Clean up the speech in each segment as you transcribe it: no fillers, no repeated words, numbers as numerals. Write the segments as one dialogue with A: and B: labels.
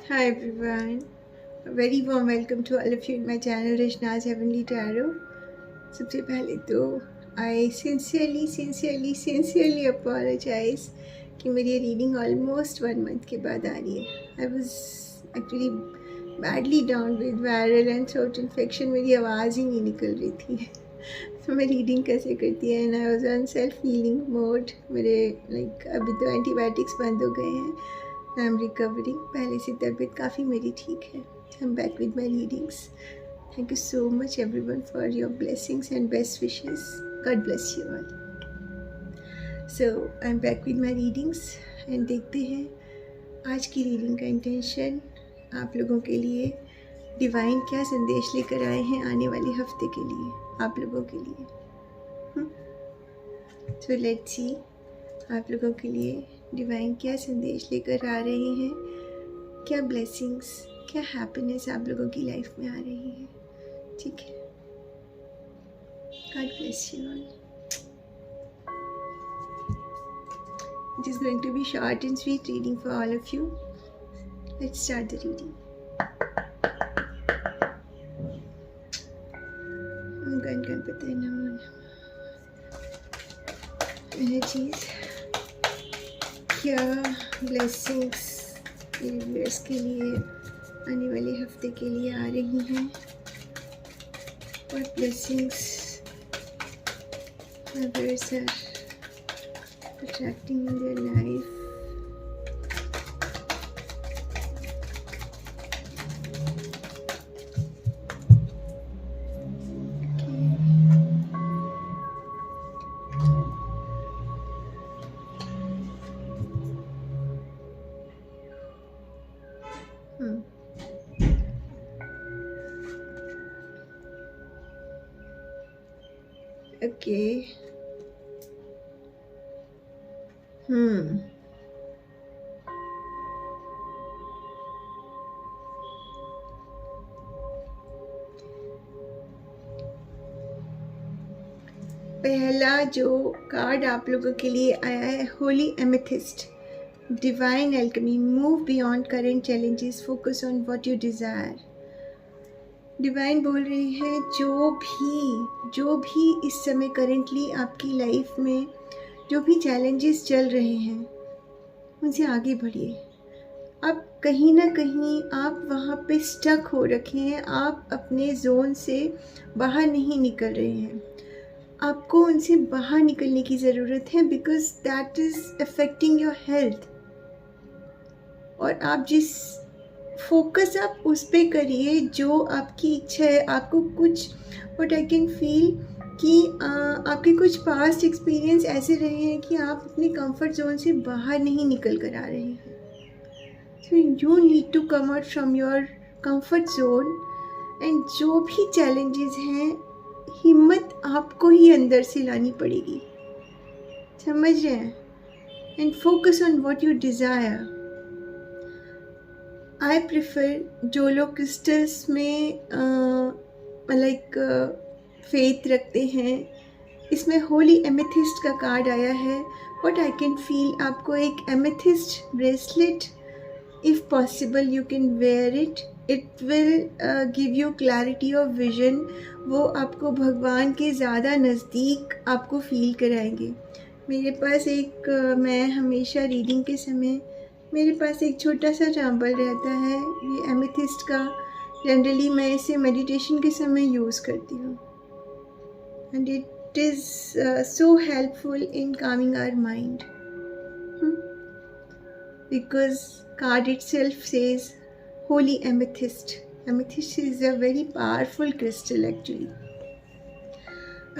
A: Hi everyone, a very warm welcome to all of you in my channel Rishna's Heavenly Tarot. सबसे पहले तो I sincerely apologize कि मेरी ये reading almost 1 month के बाद आ रही है. I was actually badly down with viral and throat infection. मेरी आवाज़ ही नहीं निकल रही थी. तो मैं रीडिंग कैसे करती है, and I was on self healing mode. मेरे अभी तो एंटीबायोटिक्स बंद हो गए हैं. I am recovering. पहले से तबीयत काफ़ी मेरी ठीक है. I am back with my readings. Thank you so much everyone for your blessings and best wishes. God bless you all. So I am back with my readings and देखते हैं आज की रीडिंग का इंटेंशन आप लोगों के लिए. Divine क्या संदेश लेकर आए हैं आने वाले हफ्ते के लिए, आप लोगों के लिए. सो लेट्स सी आप लोगों के लिए डिवाइन क्या संदेश लेकर आ रहे हैं, क्या ब्लेसिंग्स, क्या हैप्पीनेस आप लोगों की लाइफ में आ रही है. ठीक है. God bless you all. It is going to be short and sweet reading for all of you. Let's start the reading. Ganapati नमः. एनर्जीज क्या ब्लेसिंग्स व्यूअर्स के लिए आने वाले हफ्ते के लिए आ रही हैं. और blessings viewers are attracting in their life. Okay. पहला जो कार्ड आप लोगों के लिए आया है, Holi amethyst, divine alchemy. Move beyond current challenges, focus on what you desire. Divine बोल रही है जो भी इस समय करेंटली आपकी लाइफ में जो भी चैलेंजेस चल रहे हैं उनसे आगे बढ़िए. अब कहीं ना कहीं आप वहाँ पे स्टक हो रखे हैं, आप अपने जोन से बाहर नहीं निकल रहे हैं. आपको उनसे बाहर निकलने की ज़रूरत है because that is affecting your health. और आप जिस फोकस आप उस पर करिए जो आपकी इच्छा है. आपको कुछ व्हाट आई कैन फील कि आपके कुछ पास्ट एक्सपीरियंस ऐसे रहे हैं कि आप अपने कंफर्ट जोन से बाहर नहीं निकल कर आ रहे हैं. So you need to come out from your comfort zone. And जो भी चैलेंजेस हैं, हिम्मत आपको ही अंदर से लानी पड़ेगी. समझ रहे हैं? And focus on what you desire. I prefer जो लोग क्रिस्टल्स में फेथ रखते हैं, इसमें होली एमेथिस्ट का कार्ड आया है. व्हाट आई कैन फील, आपको एक amethyst bracelet if possible you can wear it. It will give you clarity of vision. वो आपको भगवान के ज़्यादा नज़दीक आपको फील कराएंगे. मेरे पास मैं हमेशा रीडिंग के समय मेरे पास एक छोटा सा चावल रहता है, ये एमेथिस्ट का. जनरली मैं इसे मेडिटेशन के समय यूज़ करती हूँ. And it is so helpful in calming our mind because card itself says holy amethyst. Amethyst is a very powerful crystal actually.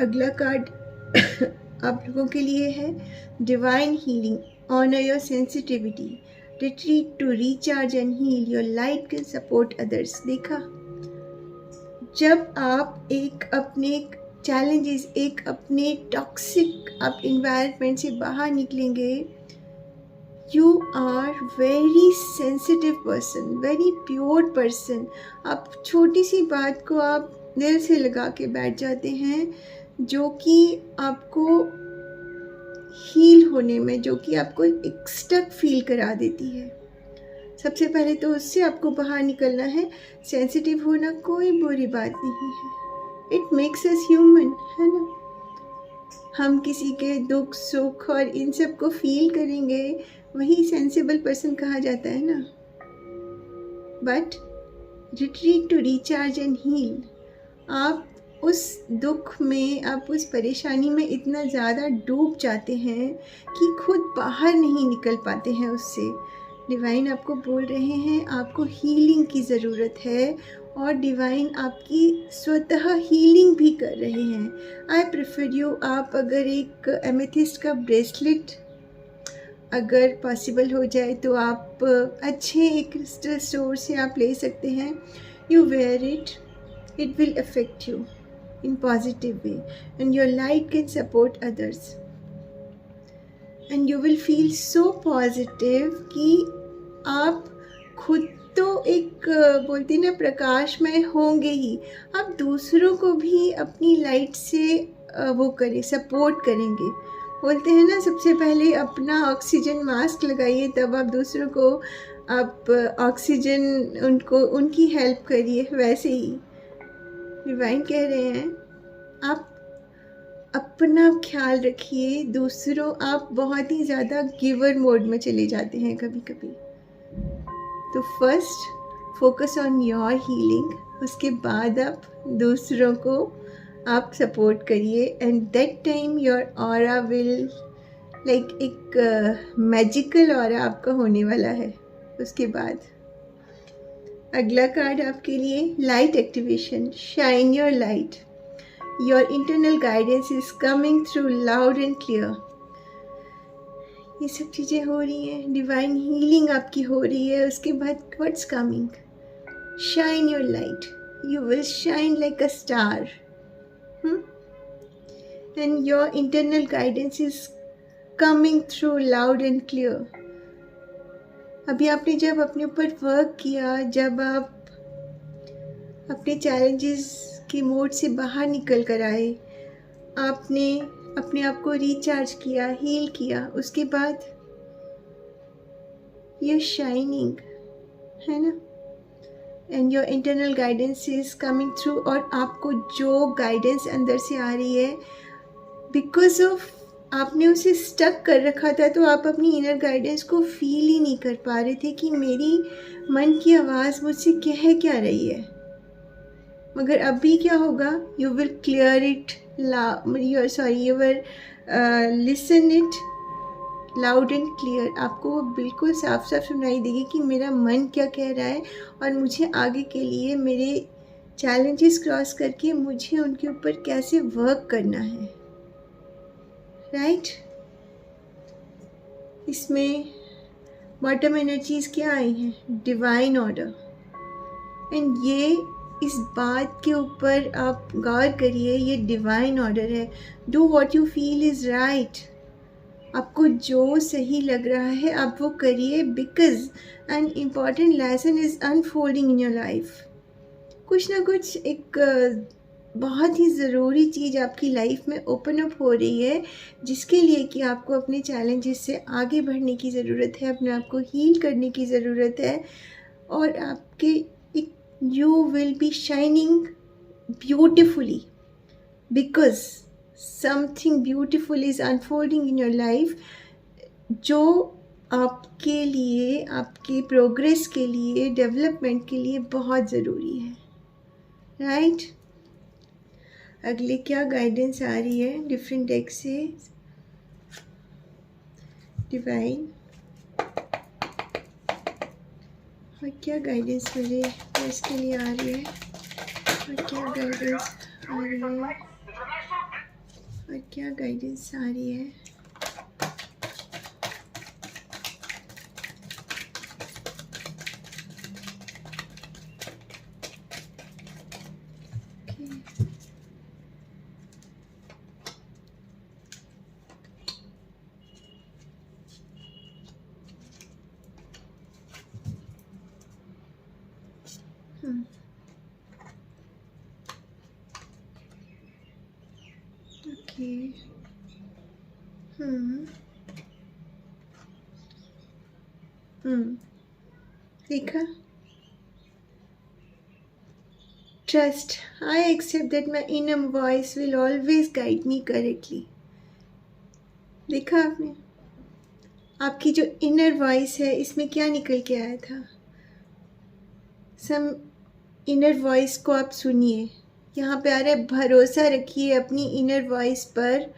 A: अगला कार्ड आप लोगों के लिए है divine healing. Honour your sensitivity. Retreat to recharge and heal. Your light can support others. देखा, जब आप एक अपने चैलेंजेस, एक अपने टॉक्सिक आप इन्वायरमेंट से बाहर निकलेंगे, you are very sensitive person, very pure person. आप छोटी सी बात को आप दिल से लगा के बैठ जाते हैं, जो कि आपको हील होने में, जो कि आपको एक स्टक फील करा देती है. सबसे पहले तो उससे आपको बाहर निकलना है। सेंसिटिव होना कोई बुरी बात नहीं है, इट मेक्स अस ह्यूमन, है ना। हम किसी के दुख सुख और इन सब को फील करेंगे, वही सेंसिबल पर्सन कहा जाता है ना। But retreat to recharge and heal. आप उस दुख में, आप उस परेशानी में इतना ज़्यादा डूब जाते हैं कि खुद बाहर नहीं निकल पाते हैं उससे। डिवाइन आपको बोल रहे हैं आपको हीलिंग की ज़रूरत है, और डिवाइन आपकी स्वतः हीलिंग भी कर रहे हैं। आई प्रेफर यू, आप अगर एक एमेथिस्ट का ब्रेसलेट अगर पॉसिबल हो जाए तो आप अच्छे एक क्रिस्टल स्टोर से आप ले सकते हैं। You wear it, it will affect you in positive way, and your light can support others, and you will feel so positive कि आप खुद तो एक बोलते ना प्रकाशमय होंगे ही, आप दूसरों को भी अपनी लाइट से वो करें, सपोर्ट करेंगे। बोलते हैं ना सबसे पहले अपना ऑक्सीजन मास्क लगाइए, तब आप दूसरों को आप ऑक्सीजन उनको उनकी हेल्प करिए। वैसे ही डिवाइन कह रहे हैं आप अपना ख्याल रखिए, दूसरों, आप बहुत ही ज़्यादा गिवर मोड में चले जाते हैं कभी कभी। तो first focus on your healing, उसके बाद आप दूसरों को आप सपोर्ट करिए, and that time your aura will like एक मैजिकल ऑरा आपका होने वाला है। उसके बाद अगला कार्ड आपके लिए light activation, shine your light, your internal guidance is coming through loud and clear. ये सब चीज़ें हो रही हैं, डिवाइन हीलिंग आपकी हो रही है। उसके बाद what's coming, shine your light, you will shine like a star, and your internal guidance is coming through loud and clear. अभी आपने जब अपने ऊपर वर्क किया, जब आप अपने चैलेंजेस के मोड से बाहर निकल कर आए, आपने अपने आप को रिचार्ज किया, हील किया, उसके बाद ये शाइनिंग है ना, and your internal guidance is coming through. और आपको जो गाइडेंस अंदर से आ रही है, बिकॉज ऑफ आपने उसे स्टक कर रखा था, तो आप अपनी इनर गाइडेंस को फील ही नहीं कर पा रहे थे कि मेरी मन की आवाज़ मुझसे कह क्या रही है। मगर अभी क्या होगा, you will clear it, you will listen it loud and clear. आपको वो बिल्कुल साफ साफ सुनाई देगी कि मेरा मन क्या कह रहा है, और मुझे आगे के लिए मेरे चैलेंजेस क्रॉस करके मुझे उनके ऊपर कैसे वर्क करना है, राइट। इसमें बॉटम एनर्जीज क्या आई हैं, डिवाइन ऑर्डर, एंड ये इस बात के ऊपर आप गौर करिए, ये डिवाइन ऑर्डर है। Do what you feel is right, आपको जो सही लग रहा है आप वो करिए, because an important lesson is unfolding in your life. कुछ ना कुछ एक बहुत ही ज़रूरी चीज़ आपकी लाइफ में ओपन अप हो रही है, जिसके लिए कि आपको अपने चैलेंजेस से आगे बढ़ने की ज़रूरत है, अपने आप को हील करने की ज़रूरत है, और आपके एक you will be shining beautifully, because something beautiful is unfolding in your life, जो आपके लिए, आपके प्रोग्रेस के लिए, डेवलपमेंट के लिए बहुत ज़रूरी है, राइट। अगले क्या गाइडेंस आ रही है डिफरेंट डेक से, डिवाइन, और क्या गाइडेंस मेरे इसके लिए आ रही है, और क्या गाइडेंस आ रही है, और क्या गाइडेंस आ रही है। ओके, देखा, trust, I accept that my inner voice will always guide me correctly. देखा आपने, आपकी जो इनर वॉइस है इसमें क्या निकल के आया था। सम इनर वॉइस को आप सुनिए, यहाँ पे आ रहा है भरोसा रखिए अपनी इनर वॉइस पर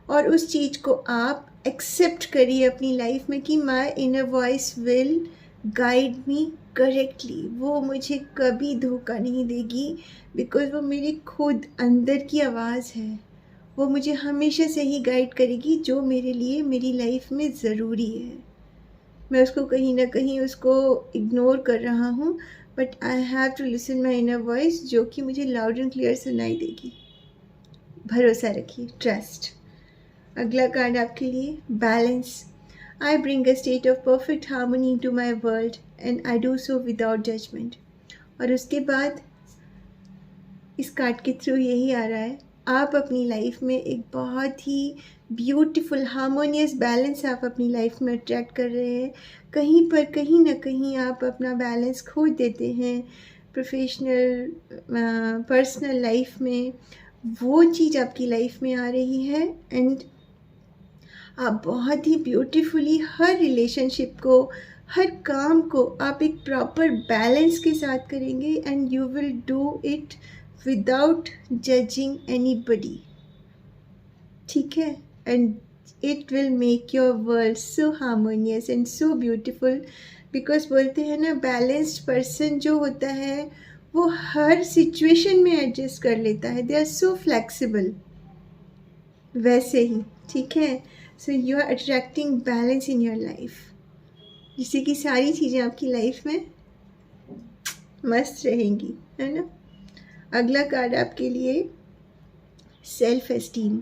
A: और उस चीज़ को आप एक्सेप्ट करिए अपनी लाइफ में कि माई inner voice will guide me correctly. वो मुझे कभी धोखा नहीं देगी, बिकॉज वो मेरी खुद अंदर की आवाज़ है। वो मुझे हमेशा से ही गाइड करेगी जो मेरे लिए मेरी लाइफ में ज़रूरी है। मैं उसको कहीं ना कहीं उसको इग्नोर कर रहा हूँ, but I have to listen my inner voice जो कि मुझे लाउड एंड क्लियर सुनाई देगी। भरोसा रखिए, ट्रस्ट। अगला कार्ड आपके लिए balance. I bring a state of perfect harmony to my world and I do so without judgement. और उसके बाद इस कार्ड के थ्रू यही आ रहा है, आप अपनी लाइफ में एक बहुत ही ब्यूटीफुल हार्मोनियस बैलेंस आप अपनी लाइफ में अट्रैक्ट कर रहे हैं। कहीं पर कहीं ना कहीं आप अपना बैलेंस खो देते हैं प्रोफेशनल पर्सनल लाइफ में। वो चीज़ आपकी लाइफ में आ रही है एंड आप बहुत ही ब्यूटीफुली हर रिलेशनशिप को, हर काम को आप एक प्रॉपर बैलेंस के साथ करेंगे and you will do it without judging anybody. ठीक है, and it will make your world so harmonious and so beautiful. Because बोलते हैं ना, बैलेंस्ड पर्सन जो होता है वो हर सिचुएशन में एडजस्ट कर लेता है। They are so flexible. वैसे ही, ठीक है, so you are attracting balance in your life, जिससे कि सारी चीज़ें आपकी लाइफ में मस्त रहेंगी, है ना। अगला कार्ड आपके लिए self esteem.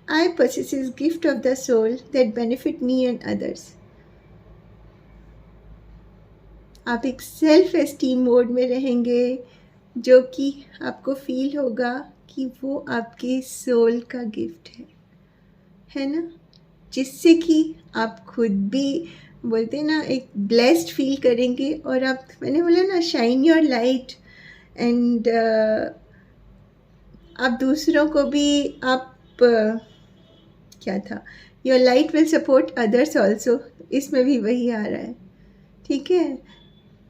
A: I possess gift of the soul that benefit me and others. आप एक सेल्फ एस्टीम मोड में रहेंगे जो कि आपको फील होगा कि वो आपके सोल का गिफ्ट है ना, जिससे कि आप खुद भी बोलते हैं ना एक ब्लेस्ड फील करेंगे। और आप, मैंने बोला ना, शाइन योर लाइट एंड आप दूसरों को भी आप क्या था, your light will support others also, इसमें भी वही आ रहा है। ठीक है,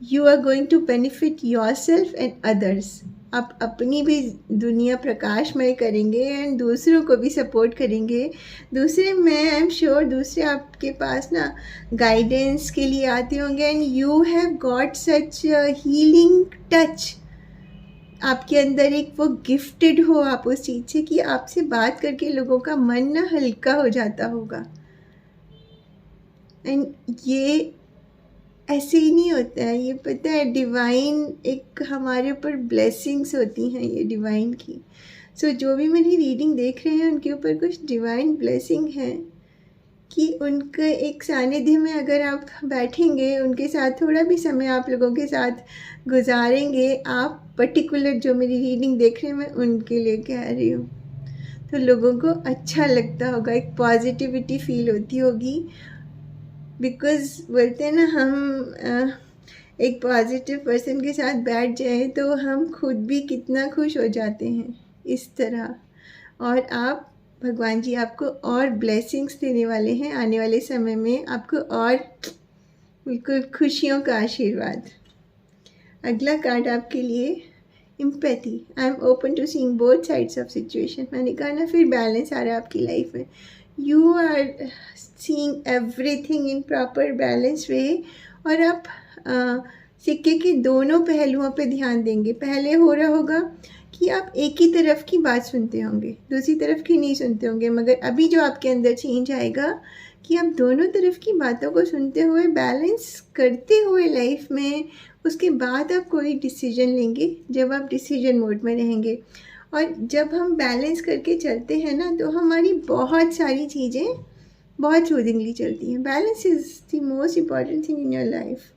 A: you are going to benefit yourself and others. आप अपनी भी दुनिया प्रकाशमय करेंगे एंड दूसरों को भी सपोर्ट करेंगे। दूसरे, मैं आई एम श्योर दूसरे आपके पास ना गाइडेंस के लिए आते होंगे and you have got such healing touch. आपके अंदर एक वो गिफ्टेड हो आप उस चीज़ से कि आपसे बात करके लोगों का मन ना हल्का हो जाता होगा। एंड ये ऐसे ही नहीं होता है, ये पता है डिवाइन एक हमारे ऊपर ब्लेसिंग्स होती हैं ये डिवाइन की। सो जो भी मेरी रीडिंग देख रहे हैं उनके ऊपर कुछ डिवाइन ब्लेसिंग है कि उनके एक सानिध्य में अगर आप बैठेंगे, उनके साथ थोड़ा भी समय आप लोगों के साथ गुजारेंगे, आप पर्टिकुलर जो मेरी रीडिंग देख रहे हैं मैं उनके लिए कह रही हूँ, तो लोगों को अच्छा लगता होगा, एक पॉजिटिविटी फील होती होगी। बिकॉज़ बोलते हैं ना, हम एक पॉजिटिव पर्सन के साथ बैठ जाएं तो हम खुद भी कितना खुश हो जाते हैं इस तरह। और आप, भगवान जी आपको और ब्लेसिंग्स देने वाले हैं आने वाले समय में, आपको और बिल्कुल खुशियों का आशीर्वाद। अगला कार्ड आपके लिए empathy. I am open to seeing both sides of situation. मैंने कहा ना, फिर बैलेंस आ रहा है आपकी लाइफ में। You are seeing everything in proper balance way और आप सिक्के के दोनों पहलुओं पे ध्यान देंगे। पहले हो रहा होगा कि आप एक ही तरफ की बात सुनते होंगे, दूसरी तरफ की नहीं सुनते होंगे, मगर अभी जो आपके अंदर चेंज आएगा कि आप दोनों तरफ की बातों को सुनते हुए, बैलेंस करते हुए लाइफ में, उसके बाद आप कोई डिसीजन लेंगे जब आप डिसीजन मोड में रहेंगे। और जब हम बैलेंस करके चलते हैं ना, तो हमारी बहुत सारी चीज़ें बहुत सूदिंगली चलती हैं। Balance is the most important thing in your life.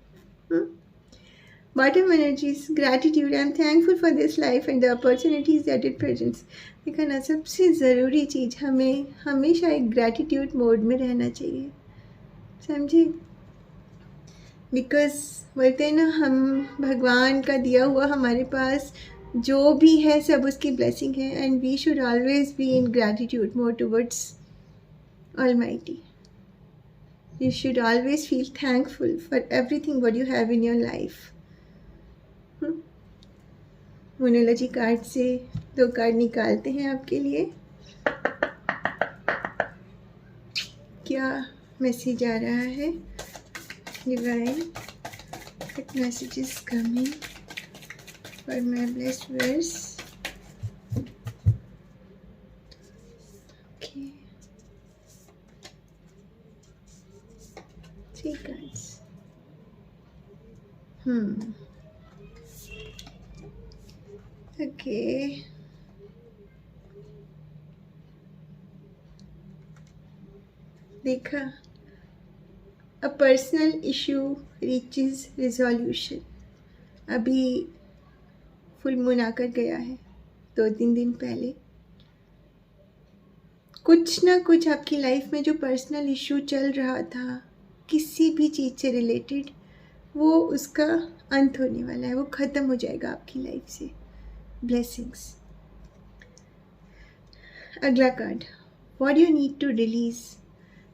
A: Bottom energies, gratitude. I am thankful for this life and the opportunities that it presents. देखा ना, सबसे ज़रूरी चीज़, हमें हमेशा एक ग्रैटिट्यूड मोड में रहना चाहिए, समझे। बिकॉज बोलते हैं ना, हम भगवान का दिया हुआ हमारे पास जो भी है सब उसकी ब्लेसिंग है, and we should always be in gratitude more towards almighty. You should always feel thankful for everything what you have in your life. मोनोलॉजी कार्ड से 2 कार्ड निकालते हैं आपके लिए. क्या मैसेज आ रहा है? Divine, what message is coming for my blessed viewers? Okay. 3 cards. Okay. देखा, a personal issue reaches resolution. अभी फुल मून आकर गया है 2-3 दिन पहले. कुछ ना कुछ आपकी लाइफ में जो पर्सनल इशू चल रहा था किसी भी चीज़ से रिलेटेड, वो उसका अंत होने वाला है, वो ख़त्म हो जाएगा आपकी लाइफ से. ब्लेसिंग्स. अगला card, what you need to release.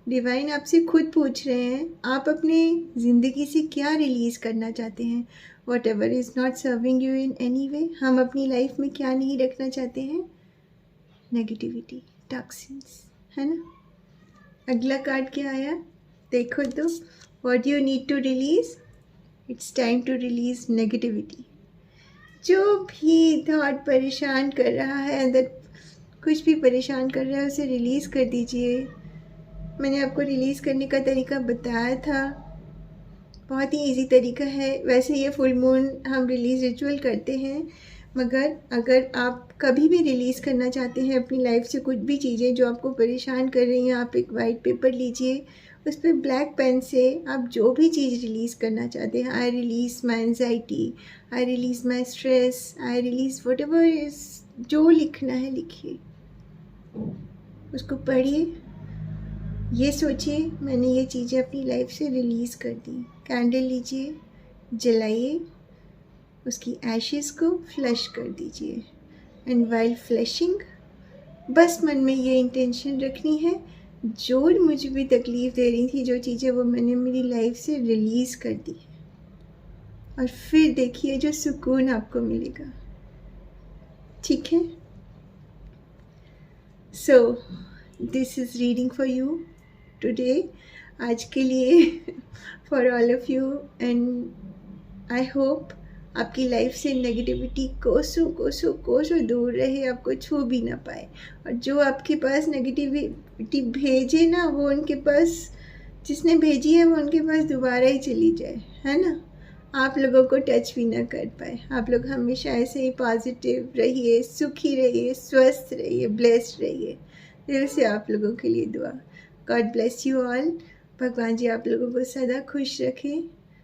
A: Divine आपसे खुद पूछ रहे हैं आप अपने ज़िंदगी से क्या रिलीज़ करना चाहते हैं. What ever is not serving you in any way. हम अपनी लाइफ में क्या नहीं रखना चाहते हैं? नेगेटिविटी, टॉक्सिन्स, है ना. अगला कार्ड क्या आया देखो तो. What you need to release. It's time to release negativity. जो भी थॉट परेशान कर रहा है, अंदर कुछ भी परेशान कर रहा है, उसे रिलीज़ कर दीजिए. मैंने आपको रिलीज़ करने का तरीका बताया था, बहुत ही इजी तरीका है. वैसे ये फुल मून हम रिलीज़ रिचुअल करते हैं, मगर अगर आप कभी भी रिलीज़ करना चाहते हैं अपनी लाइफ से कुछ भी चीज़ें जो आपको परेशान कर रही हैं, आप एक वाइट पेपर लीजिए, उस पर ब्लैक पेन से आप जो भी चीज़ रिलीज़ करना चाहते हैं, I release my anxiety, I release my stress, I release whatever is, जो लिखना है लिखिए, उसको पढ़िए, ये सोचिए मैंने ये चीज़ें अपनी लाइफ से रिलीज़ कर दी. कैंडल लीजिए, जलाइए, उसकी एशेज़ को फ्लश कर दीजिए. एंड वाइल फ्लशिंग बस मन में ये इंटेंशन रखनी है, जो मुझे भी तकलीफ़ दे रही थी, जो चीज़ें, वो मैंने मेरी लाइफ से रिलीज़ कर दी. और फिर देखिए जो सुकून आपको मिलेगा. ठीक है. So this is reading for you today. आज के लिए for all of you, and I hope आपकी लाइफ से नेगेटिविटी कोसों दूर रहे, आपको छू भी ना पाए. और जो आपके पास नेगेटिविटी भेजे ना, वो उनके पास, जिसने भेजी है वो उनके पास दोबारा ही चली जाए, है ना. आप लोगों को टच भी ना कर पाए. आप लोग हमेशा ऐसे ही पॉजिटिव रहिए, सुखी रहिए, स्वस्थ रहिए, ब्लेस्ड रहिए. दिल से आप लोगों के लिए दुआ. God bless you all. भगवान जी आप लोगों को सदा खुश रखें.